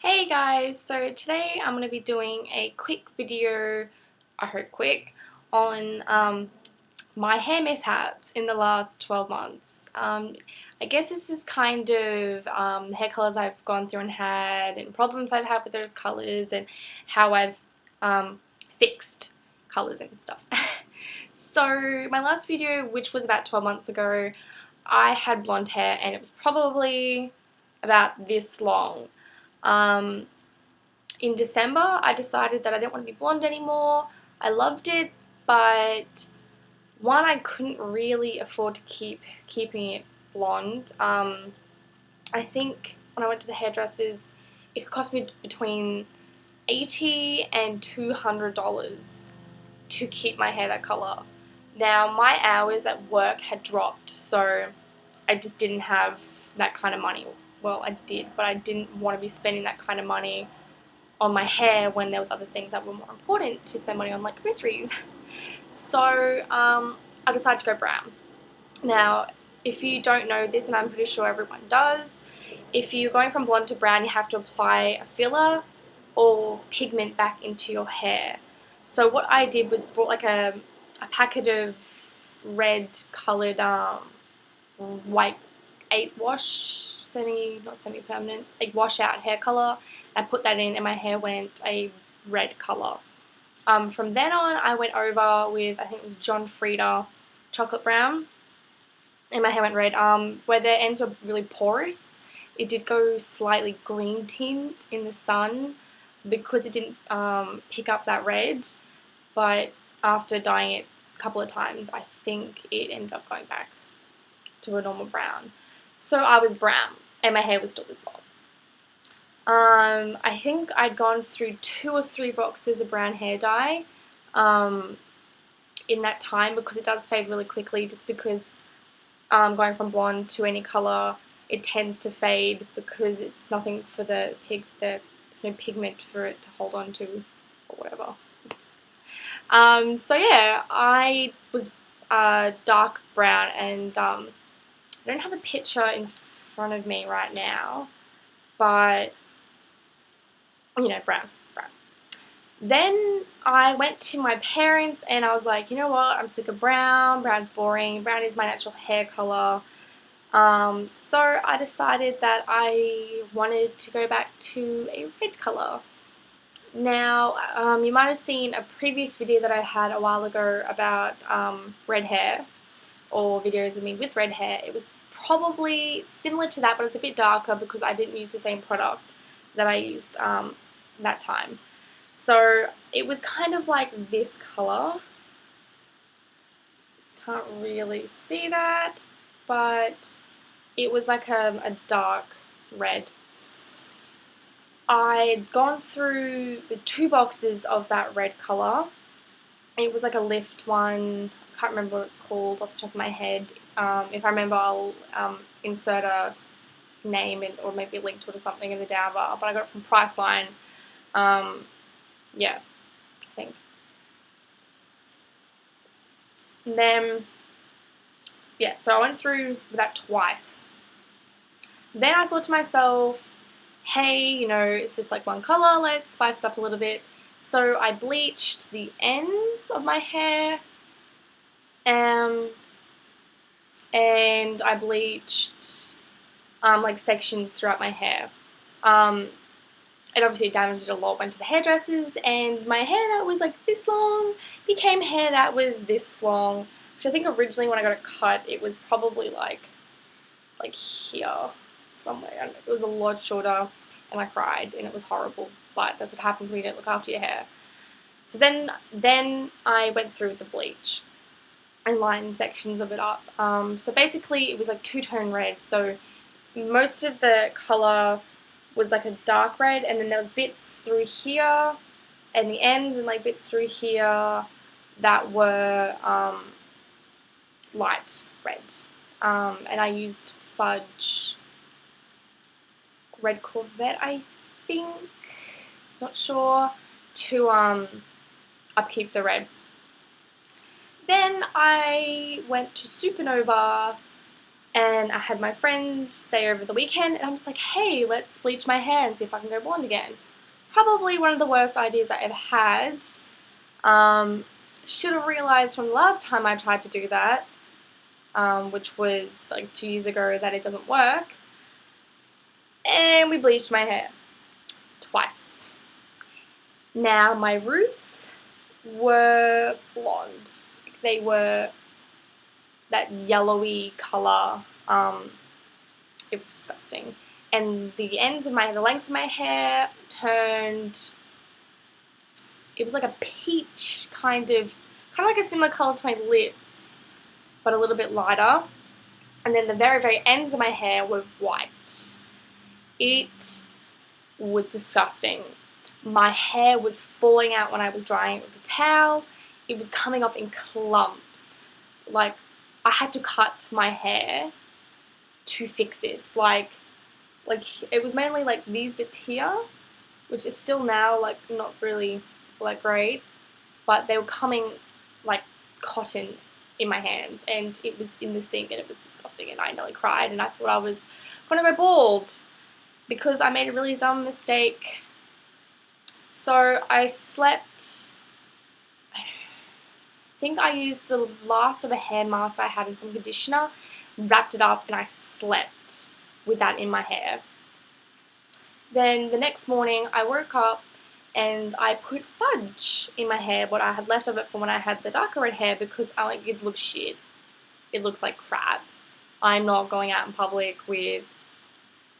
Hey guys, so today I'm going to be doing a quick video, I hope quick, on my hair mishaps in the last 12 months. I guess this is kind of hair colours I've gone through and had, and problems I've had with those colours, and how I've fixed colours and stuff. So my last video, which was about 12 months ago, I had blonde hair and it was probably about this long. In December, I decided that I didn't want to be blonde anymore. I loved it, but one, I couldn't really afford to keeping it blonde. I think when I went to the hairdressers, it could cost me between $80 and $200 to keep my hair that color. Now, my hours at work had dropped, so I just didn't have that kind of money. Well, I did, but I didn't want to be spending that kind of money on my hair when there was other things that were more important to spend money on, like groceries. So I decided to go brown. Now, if you don't know this, and I'm pretty sure everyone does, if you're going from blonde to brown, you have to apply a filler or pigment back into your hair. So what I did was brought like a packet of red coloured white 8 wash, not semi-permanent, like washout hair colour. I put that in and my hair went a red colour. From then on, I went over with, I think it was John Frieda chocolate brown, and my hair went red. Where the ends were really porous, it did go slightly green tint in the sun because it didn't pick up that red, but after dyeing it a couple of times, I think it ended up going back to a normal brown. So I was brown and my hair was still this long. I think I'd gone through 2 or 3 boxes of brown hair dye in that time, because it does fade really quickly, just because going from blonde to any colour, it tends to fade because it's nothing for there's no pigment for it to hold on to or whatever. So yeah, I was dark brown, and I don't have a picture in front of me right now, but you know, brown. Then I went to my parents and I was like, you know what, I'm sick of brown. Brown's boring. Brown is my natural hair color. So I decided that I wanted to go back to a red color. Now, you might have seen a previous video that I had a while ago about red hair, or videos of me with red hair. It was probably similar to that, but it's a bit darker because I didn't use the same product that I used that time. So it was kind of like this color. Can't really see that, but it was like a dark red. I'd gone through the 2 boxes of that red color. It was like a lift one. I can't remember what it's called off the top of my head. If I remember, I'll insert a name or maybe a link to it or something in the down bar. But I got it from Priceline. Yeah, I think. And then, yeah, so I went through that twice. Then I thought to myself, hey, you know, it's just like one color, let's spice it up a little bit. So I bleached the ends of my hair, and I bleached like sections throughout my hair. It obviously damaged it a lot, went to the hairdressers, and my hair that was like this long became hair that was this long, which I think originally when I got it cut, it was probably like here somewhere. I don't know, it was a lot shorter, and I cried, and it was horrible, but that's what happens when you don't look after your hair. So then I went through the bleach and lined sections of it up. So basically it was like 2-tone red, so most of the colour was like a dark red, and then there was bits through here and the ends, and like bits through here that were light red. And I used Fudge Red Corvette, I think, not sure, to upkeep the red. Then I went to Supernova And I had my friend stay over the weekend, and I was like, hey, let's bleach my hair and see if I can go blonde again. Probably one of the worst ideas I ever had. Should have realised from the last time I tried to do that, which was like 2 years ago, that it doesn't work. And we bleached my hair twice. Now my roots were blonde. They were that yellowy colour. It was disgusting. And the lengths of my hair turned, it was like a peach kind of like a similar colour to my lips, but a little bit lighter. And then the very, very ends of my hair were white. It was disgusting. My hair was falling out when I was drying it with a towel. It was coming off in clumps. Like, I had to cut my hair to fix it. Like it was mainly like these bits here, which is still now like not really like great, but they were coming like cotton in my hands, and it was in the sink, and it was disgusting, and I nearly cried, and I thought I was gonna go bald because I made a really dumb mistake. So I slept, I think I used the last of a hair mask I had and some conditioner, wrapped it up, and I slept with that in my hair. Then the next morning I woke up and I put fudge in my hair, what I had left of it from when I had the darker red hair, because I like, it looks shit. It looks like crap. I'm not going out in public with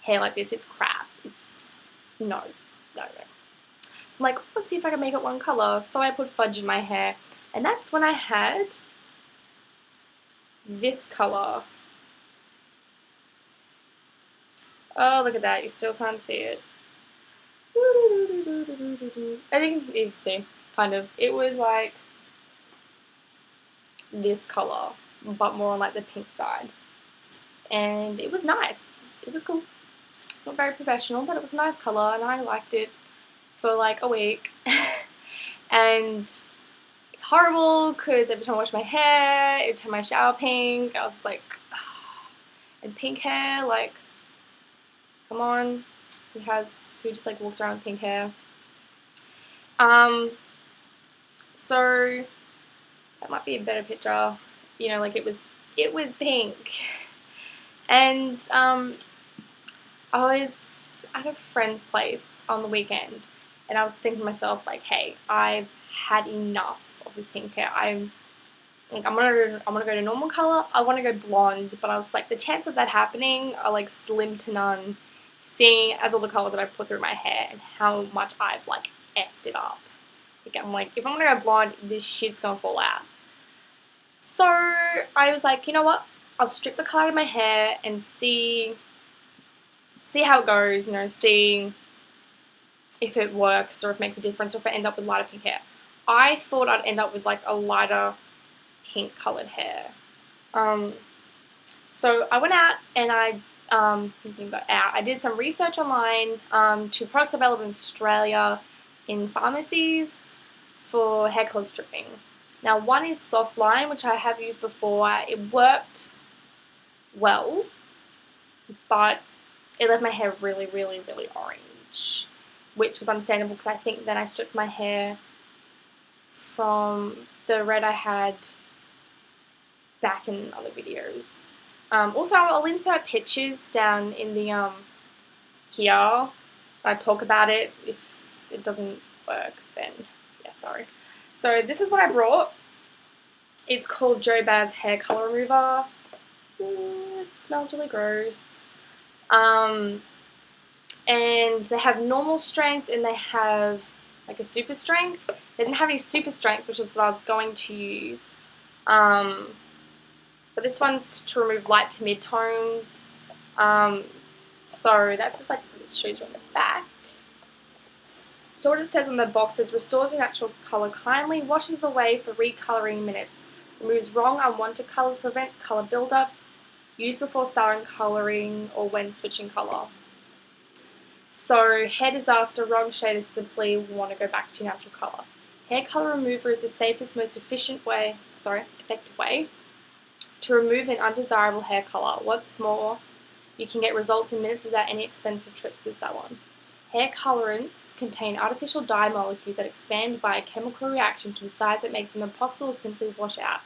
hair like this. It's crap. It's no. I'm like, let's see if I can make it one colour. So I put fudge in my hair, and that's when I had this colour. Oh, look at that. You still can't see it. I think you can see, kind of. It was like this colour, but more on like the pink side. And it was nice. It was cool. Not very professional, but it was a nice colour, and I liked it for like a week. And it's horrible because every time I wash my hair, it would turn my shower pink. I was like, and pink hair, like, come on, who just like walks around with pink hair? So that might be a better picture, you know, like it was pink. And I was at a friend's place on the weekend, and I was thinking to myself, like, hey, I've had enough of this pink hair. I'm gonna go to normal color. I want to go blonde, but I was like, the chance of that happening are like slim to none, seeing as all the colors that I put through my hair and how much I've like effed it up. Like, I'm like, if I'm gonna go blonde, this shit's gonna fall out. So I was like, you know what? I'll strip the color out of my hair and see how it goes. You know, see if it works or if it makes a difference, or if I end up with lighter pink hair. I thought I'd end up with like a lighter pink coloured hair. So I went out and I did some research online to products available in Australia in pharmacies for hair colour stripping. Now, one is Softline, which I have used before. It worked well, but it left my hair really, really, really orange, which was understandable because I think then I stripped my hair from the red I had back in other videos. Also, I'll insert pictures down in the here. I talk about it. If it doesn't work, then yeah, sorry. So this is what I brought. It's called Joe Baz Hair Color Remover. Ooh, it smells really gross. And they have normal strength and they have like a super strength. They didn't have any super strength, which is what I was going to use. But this one's to remove light to mid-tones. So that's just like, it shows you on the back. So what it says on the box is, restores your natural colour kindly, washes away for recolouring minutes, removes wrong unwanted colours, prevents colour build-up, used before styling colouring or when switching colour. So hair disaster, wrong shade is simply want to go back to your natural colour. Hair colour remover is the safest, most effective way to remove an undesirable hair color. What's more, you can get results in minutes without any expensive trip to the salon. Hair colorants contain artificial dye molecules that expand via chemical reaction to a size that makes them impossible to simply wash out.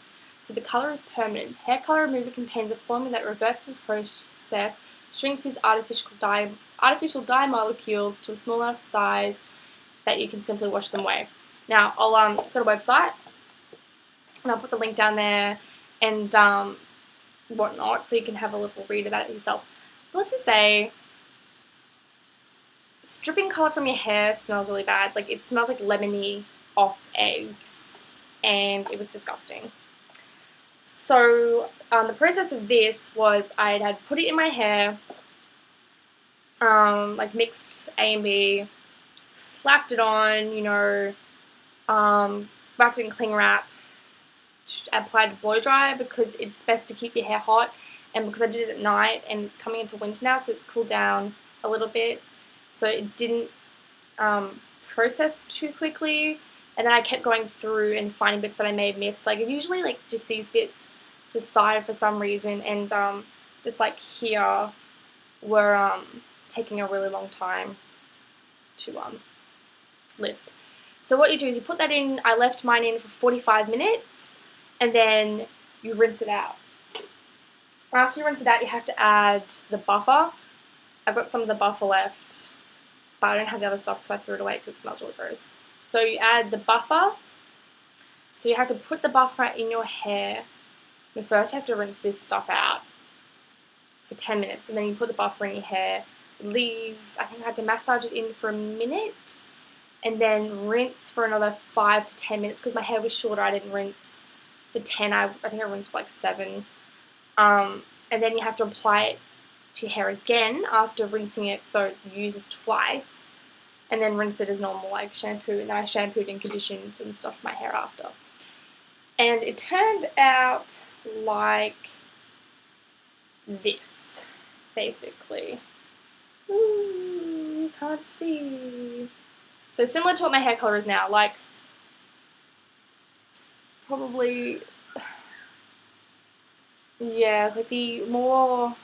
So the color is permanent. Hair color remover contains a formula that reverses this process, shrinks these artificial dye molecules to a small enough size that you can simply wash them away. Now, it's got a website, and I'll put the link down there and whatnot, so you can have a little read about it yourself. But let's just say, stripping colour from your hair smells really bad. Like, it smells like lemony off eggs, and it was disgusting. So the process of this was I had put it in my hair, like mixed A and B, slapped it on, you know, wrapped it in cling wrap, applied to blow dry because it's best to keep your hair hot, and because I did it at night and it's coming into winter now, so it's cooled down a little bit, so it didn't process too quickly. And then I kept going through and finding bits that I may have missed, like usually like just these bits to the side for some reason, and just like here were taking a really long time to lift. So what you do is you put that in. I left mine in for 45 minutes, and then you rinse it out. After you rinse it out, you have to add the buffer. I've got some of the buffer left, but I don't have the other stuff because I threw it away because it smells really gross. So you add the buffer. So you have to put the buffer in your hair. You first have to rinse this stuff out for 10 minutes, and then you put the buffer in your hair. Leave, I think I had to massage it in for a minute, and then rinse for another 5 to 10 minutes because my hair was shorter. I didn't rinse for 10, I think I rinsed for like 7. And then you have to apply it to your hair again after rinsing it, so you use this twice, and then rinse it as normal, like shampoo. And I shampooed and conditioned and stuff my hair after. And it turned out like this, basically. Ooh, you can't see. So similar to what my hair color is now, like probably, yeah, like the more,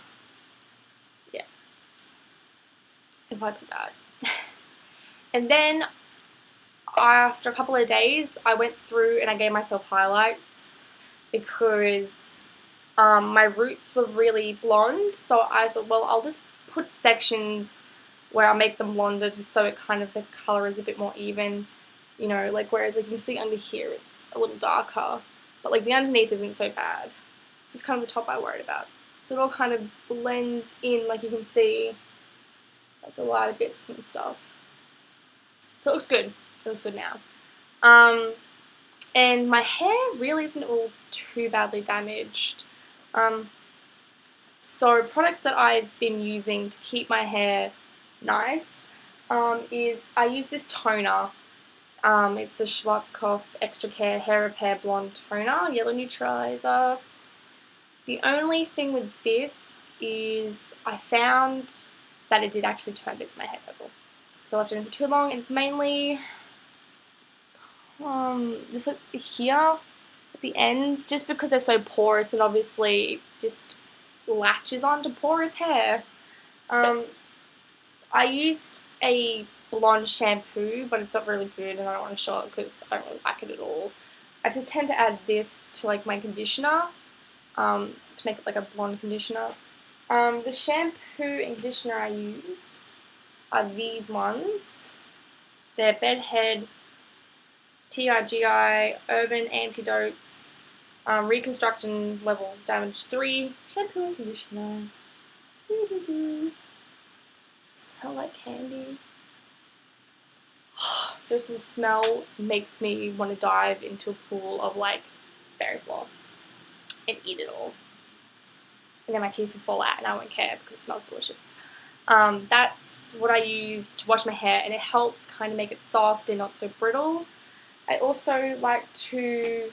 yeah, if I put that. And then after a couple of days, I went through and I gave myself highlights because my roots were really blonde, so I thought, well, I'll just put sections where I'll make them blonder just so it kind of, the colour is a bit more even, you know, like whereas like you can see under here it's a little darker, but like the underneath isn't so bad. This is kind of the top I worried about. So it all kind of blends in, like you can see, like the lighter bits and stuff. So it looks good. So it looks good now. And my hair really isn't all too badly damaged. So products that I've been using to keep my hair nice is I use this toner. It's the Schwarzkopf Extra Care Hair Repair Blonde Toner, Yellow Neutralizer. The only thing with this is I found that it did actually turn bits of my hair purple. So I left it in for too long. It's mainly just like here at the ends, just because they're so porous and obviously just latches onto porous hair. I use a blonde shampoo, but it's not really good and I don't want to show it because I don't really like it at all. I just tend to add this to like my conditioner to make it like a blonde conditioner. The shampoo and conditioner I use are these ones. They're Bedhead TIGI Urban Antidotes Reconstruction Level Damage 3 Shampoo and Conditioner. Smell like candy. Seriously, the smell makes me want to dive into a pool of like berry floss and eat it all. And then my teeth will fall out and I won't care because it smells delicious. That's what I use to wash my hair, and it helps kind of make it soft and not so brittle. I also like to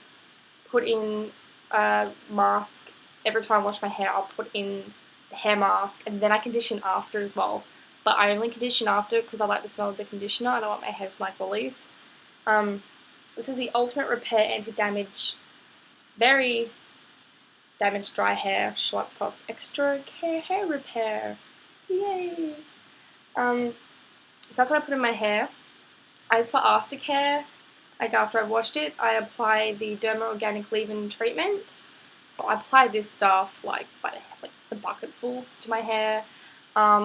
put in a mask. Every time I wash my hair, I'll put in the hair mask, and then I condition after as well. But I only condition after because I like the smell of the conditioner. I don't want my hair to smell like lollies. This is the Ultimate Repair Anti-Damage, very damaged dry hair, Schwarzkopf Extra Care Hair Repair. Yay! So that's what I put in my hair. As for aftercare, like after I've washed it, I apply the Derma Organic Leave-In treatment. So I apply this stuff like the bucketfuls to my hair.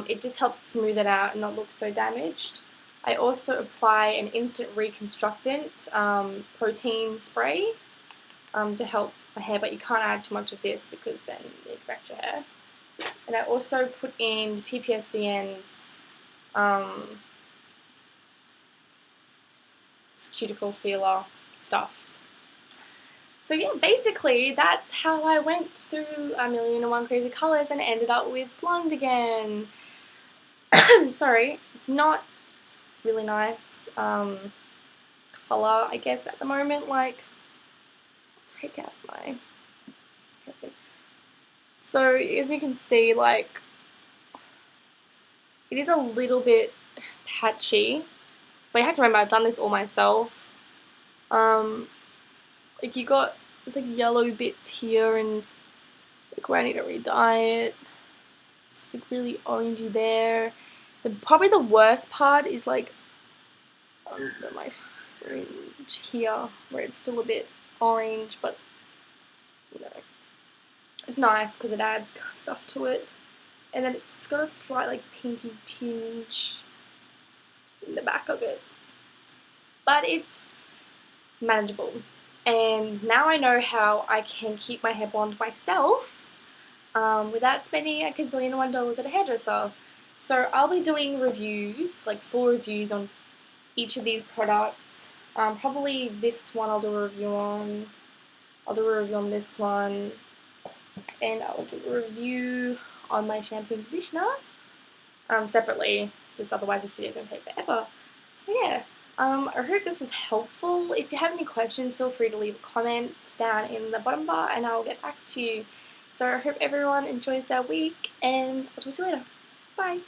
It just helps smooth it out and not look so damaged. I also apply an instant reconstructant protein spray to help my hair, but you can't add too much of this because then it wrecks your hair. And I also put in PPSVN's cuticle sealer stuff. So yeah, basically that's how I went through 1,000,001 crazy colors and ended up with blonde again. Sorry, it's not really nice color, I guess, at the moment. Like, take out my... So as you can see, like, it is a little bit patchy, but you have to remember I've done this all myself. Like there's like yellow bits here and like where I need to re-dye it. It's like really orangey there. Probably the worst part is like under my fringe here where it's still a bit orange, but you know, it's nice because it adds stuff to it. And then it's got a slight like pinky tinge in the back of it, but it's manageable. And now I know how I can keep my hair blonde myself without spending a gazillion $1 at a hairdresser. So I'll be doing reviews, like full reviews on each of these products. Probably this one I'll do a review on. I'll do a review on this one. And I'll do a review on my shampoo and conditioner separately, just otherwise this video is going to take forever. So yeah, I hope this was helpful. If you have any questions, feel free to leave a comment down in the bottom bar and I'll get back to you. So I hope everyone enjoys their week and I'll talk to you later. Bye!